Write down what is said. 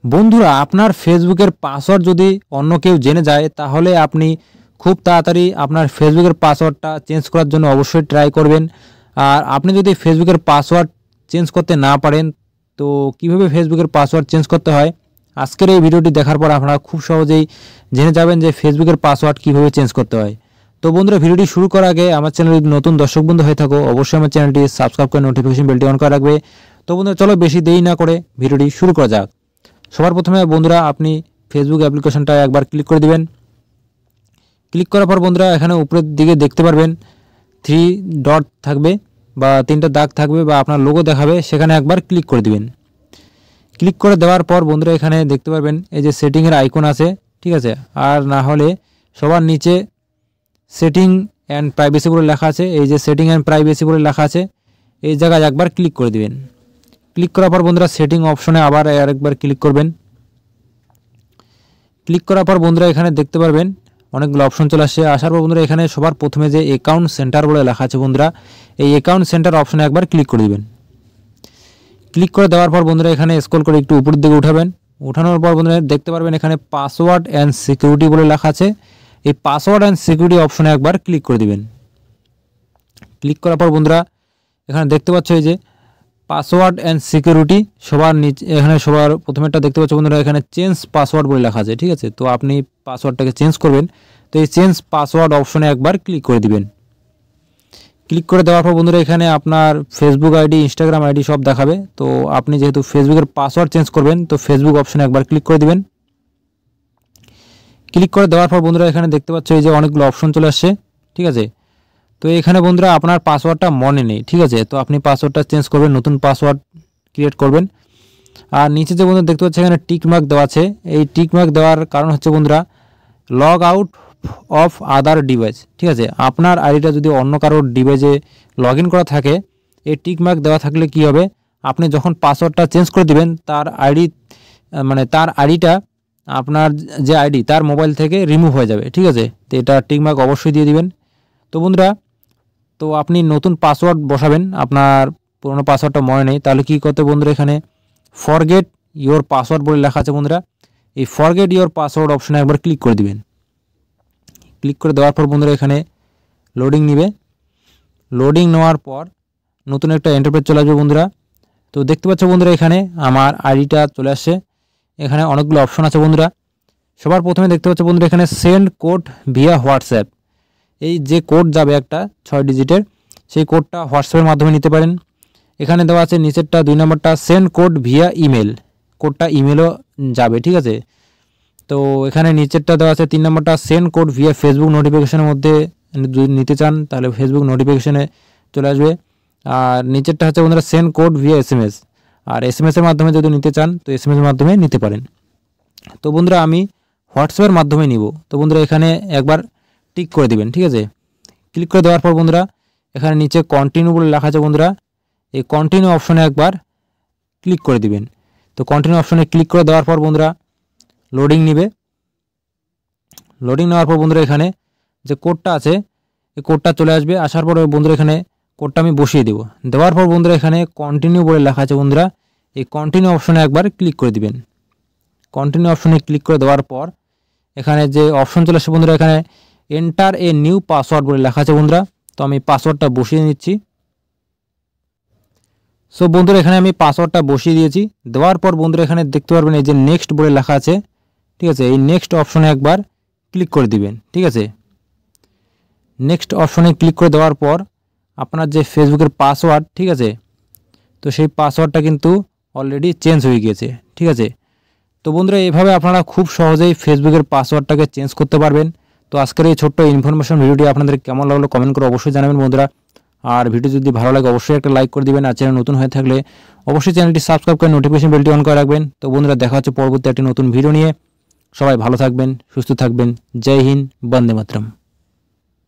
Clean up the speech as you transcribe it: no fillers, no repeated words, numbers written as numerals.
বন্ধুরা, আপনার ফেসবুকের পাসওয়ার্ড যদি অন্য কেউ জেনে যায় তাহলে আপনি খুব তাড়াতাড়ি আপনার ফেসবুকের পাসওয়ার্ডটা চেঞ্জ করার জন্য অবশ্যই ট্রাই করবেন। আর আপনি যদি ফেসবুকের পাসওয়ার্ড চেঞ্জ করতে না পারেন তো কিভাবে ফেসবুকের পাসওয়ার্ড চেঞ্জ করতে হয় আজকের এই ভিডিওটি দেখার পর আপনারা খুব সহজেই জেনে যাবেন যে ফেসবুকের পাসওয়ার্ড কিভাবে চেঞ্জ করতে হয়। তো বন্ধুরা, ভিডিওটি শুরু করার আগে আমার চ্যানেলে নতুন দর্শক বন্ধু হয়ে থাকো অবশ্যই আমার চ্যানেলটি সাবস্ক্রাইব করে নোটিফিকেশন বেলটি অন করে রাখবে। তো বন্ধুরা, চলো বেশি দেরি না করে ভিডিওটি শুরু করা যাক। সবার প্রথমে বন্ধুরা আপনি ফেসবুক অ্যাপ্লিকেশনটা একবার ক্লিক করে দিবেন। ক্লিক করার পর বন্ধুরা এখানে উপরের দিকে দেখতে পারবেন 3 ডট থাকবে বা 3টা দাগ থাকবে বা আপনার লোগো দেখাবে, সেখানে একবার ক্লিক করে দিবেন। ক্লিক করে দেওয়ার পর বন্ধুরা এখানে দেখতে পারবেন এই যে সেটিংয়ের আইকন আছে, ঠিক আছে। আর না হলে সবার নিচে সেটিং অ্যান্ড প্রাইভেসি বলে লেখা আছে, এই যে সেটিং অ্যান্ড প্রাইভেসি বলে লেখা আছে এই জায়গায় একবার ক্লিক করে দিবেন। ক্লিক করার পর বন্ধুরা সেটিং অপশনে আবার আরেকবার ক্লিক করবেন। ক্লিক করার পর বন্ধুরা এখানে দেখতে পারবেন অনেকগুলো অপশন চলে আসছে। আসার পর বন্ধুরা এখানে সবার প্রথমে যে অ্যাকাউন্ট সেন্টার বলে লেখা আছে বন্ধুরা, এই অ্যাকাউন্ট সেন্টার অপশনে একবার ক্লিক করে দিবেন। ক্লিক করে দেওয়ার পর বন্ধুরা এখানে স্ক্রল করে একটু উপরের দিকে উঠাবেন। উঠানোর পর বন্ধুরা দেখতে পারবেন এখানে পাসওয়ার্ড অ্যান্ড সিকিউরিটি বলে লেখা আছে, এই পাসওয়ার্ড অ্যান্ড সিকিউরিটি অপশনে একবার ক্লিক করে দিবেন। ক্লিক করার পর বন্ধুরা এখানে দেখতে পাচ্ছ এই যে পাসওয়ার্ড অ্যান্ড সিকিউরিটি সবার নিচে এখানে সবার প্রথমেরটা দেখতে পাচ্ছ বন্ধুরা এখানে চেঞ্জ পাসওয়ার্ড বলে লেখা আছে, ঠিক আছে। তো আপনি পাসওয়ার্ডটাকে চেঞ্জ করবেন, তো এই চেঞ্জ পাসওয়ার্ড অপশনে একবার ক্লিক করে দিবেন। ক্লিক করে দেওয়ার পর বন্ধুরা এখানে আপনার ফেসবুক আইডি, ইনস্টাগ্রাম আইডি সব দেখাবে। তো আপনি যেহেতু ফেসবুকের পাসওয়ার্ড চেঞ্জ করবেন তো ফেসবুক অপশনে একবার ক্লিক করে দিবেন। ক্লিক করে দেওয়ার পর বন্ধুরা এখানে দেখতে পাচ্ছ এই যে অনেকগুলো অপশন চলে আসছে, ঠিক আছে। তো এখানে বন্ধুরা আপনার পাসওয়ার্ডটা মনে নেই, ঠিক আছে। তো আপনি পাসওয়ার্ডটা চেঞ্জ করবেন, নতুন পাসওয়ার্ড ক্রিয়েট করবেন। আর নিচে যে বন্ধুরা দেখতে পাচ্ছেন এখানে টিক মার্ক দেওয়া আছে, এই টিক মার্ক দেওয়ার কারণ হচ্ছে বন্ধুরা log out of other device, ঠিক আছে। আপনার আইডিটা যদি অন্য কারোর ডিভাইসে লগ ইন করা থাকে, এই টিক মার্ক দেওয়া থাকলে কি হবে, আপনি যখন পাসওয়ার্ডটা চেঞ্জ করে দিবেন তার আইডি তার আইডিটা আপনার যে আইডি তার মোবাইল থেকে রিমুভ হয়ে যাবে, ঠিক আছে। তো এটা টিক মার্ক অবশ্যই দিয়ে দিবেন। তো বন্ধুরা, তো আপনি নতুন পাসওয়ার্ড বসাবেন, আপনার পুরনো পাসওয়ার্ডটা মনে নেই, তাহলে কী করতে বন্ধুরা এখানে ফরগেট ইওর পাসওয়ার্ড বলে লেখা আছে বন্ধুরা, এই ফরগেট ইওর পাসওয়ার্ড অপশনে একবার ক্লিক করে দিবেন। ক্লিক করে দেওয়ার পর বন্ধুরা এখানে লোডিং নেবে। লোডিং নেওয়ার পর নতুন একটা ইন্টারফেস চলে আসবে বন্ধুরা। তো দেখতে পাচ্ছ বন্ধুরা এখানে আমার আইডিটা চলে আসছে, এখানে অনেকগুলো অপশন আছে বন্ধুরা। সবার প্রথমে দেখতে পাচ্ছ বন্ধুরা এখানে সেন্ড কোড ভিয়া হোয়াটসঅ্যাপ, এই যে কোড যাবে একটা 6 ডিজিটের, সেই কোডটা হোয়াটসঅ্যাপের মাধ্যমে নিতে পারেন। এখানে দেওয়া আছে নিচেরটা 2 নম্বরটা সেন্ড কোড ভিয়া ইমেল, কোডটা ইমেলও যাবে, ঠিক আছে। তো এখানে নিচেরটা দেওয়া আছে 3 নম্বরটা সেন্ড কোড ভিয়া ফেসবুক নোটিফিকেশনের মধ্যে যদি নিতে চান তাহলে ফেসবুক নোটিফিকেশনে চলে আসবে। আর নিচেরটা হচ্ছে বন্ধুরা সেন্ড কোড ভিয়া এসএমএস, আর এসএমএসের মাধ্যমে যদি নিতে চান তো এসএমএসের মাধ্যমে নিতে পারেন। তো বন্ধুরা আমি হোয়াটসঅ্যাপের মাধ্যমে নিব, তো বন্ধুরা এখানে একবার টিক করে দিবেন, ঠিক আছে। ক্লিক করে দেওয়ার পর বন্ধুরা এখানে নিচে কন্টিনিউ বলে লেখা আছে বন্ধুরা, এই কন্টিনিউ অপশনে একবার ক্লিক করে দিবেন। তো কন্টিনিউ অপশনে ক্লিক করে দেওয়ার পর বন্ধুরা লোডিং নেবে। লোডিং নেওয়ার পর বন্ধুরা এখানে যে কোডটা আছে এই কোডটা চলে আসবে। আসার পর বন্ধুরা এখানে কোডটা আমি বসিয়ে দেব। দেওয়ার পর বন্ধুরা এখানে কন্টিনিউ বলে লেখা আছে বন্ধুরা, এই কন্টিনিউ অপশনে একবার ক্লিক করে দিবেন। কন্টিনিউ অপশনে ক্লিক করে দেওয়ার পর এখানে যে অপশন চলে আসছে বন্ধুরা এখানে এন্টার এ নিউ পাসওয়ার্ড বলে লেখা আছে বন্ধুরা। তো আমি পাসওয়ার্ডটা বসিয়ে নিচ্ছি। সো বন্ধুরা এখানে আমি পাসওয়ার্ডটা বসিয়ে দিয়েছি। দেওয়ার পর বন্ধুরা এখানে দেখতে পারবেন এই যে নেক্সট বলে লেখা আছে, ঠিক আছে। এই নেক্সট অপশনে একবার ক্লিক করে দিবেন, ঠিক আছে। নেক্সট অপশনে ক্লিক করে দেওয়ার পর আপনার যে ফেসবুকের পাসওয়ার্ড, ঠিক আছে, তো সেই পাসওয়ার্ডটা কিন্তু অলরেডি চেঞ্জ হয়ে গিয়েছে, ঠিক আছে। তো বন্ধুরা এভাবে আপনারা খুব সহজেই ফেসবুকের পাসওয়ার্ডটাকে চেঞ্জ করতে পারবেন। তো আজকের এই ছোট্ট ইনফরমেশন ভিডিওটি আপনাদের কেমন লাগলো কমেন্ট করে অবশ্যই জানাবেন বন্ধুরা। আর ভিডিও যদি ভালো লাগে অবশ্যই একটা লাইক করে দিবেন। আর চ্যানেল নতুন হয়ে থাকলে অবশ্যই চ্যানেলটি সাবস্ক্রাইব করে নোটিফিকেশন বেলটি অন করে রাখবেন। তো বন্ধুরা দেখা হচ্ছে পরবর্তী একটি নতুন ভিডিও নিয়ে। সবাই ভালো থাকবেন, সুস্থ থাকবেন। জয় হিন্দ, বন্দে মাতরম।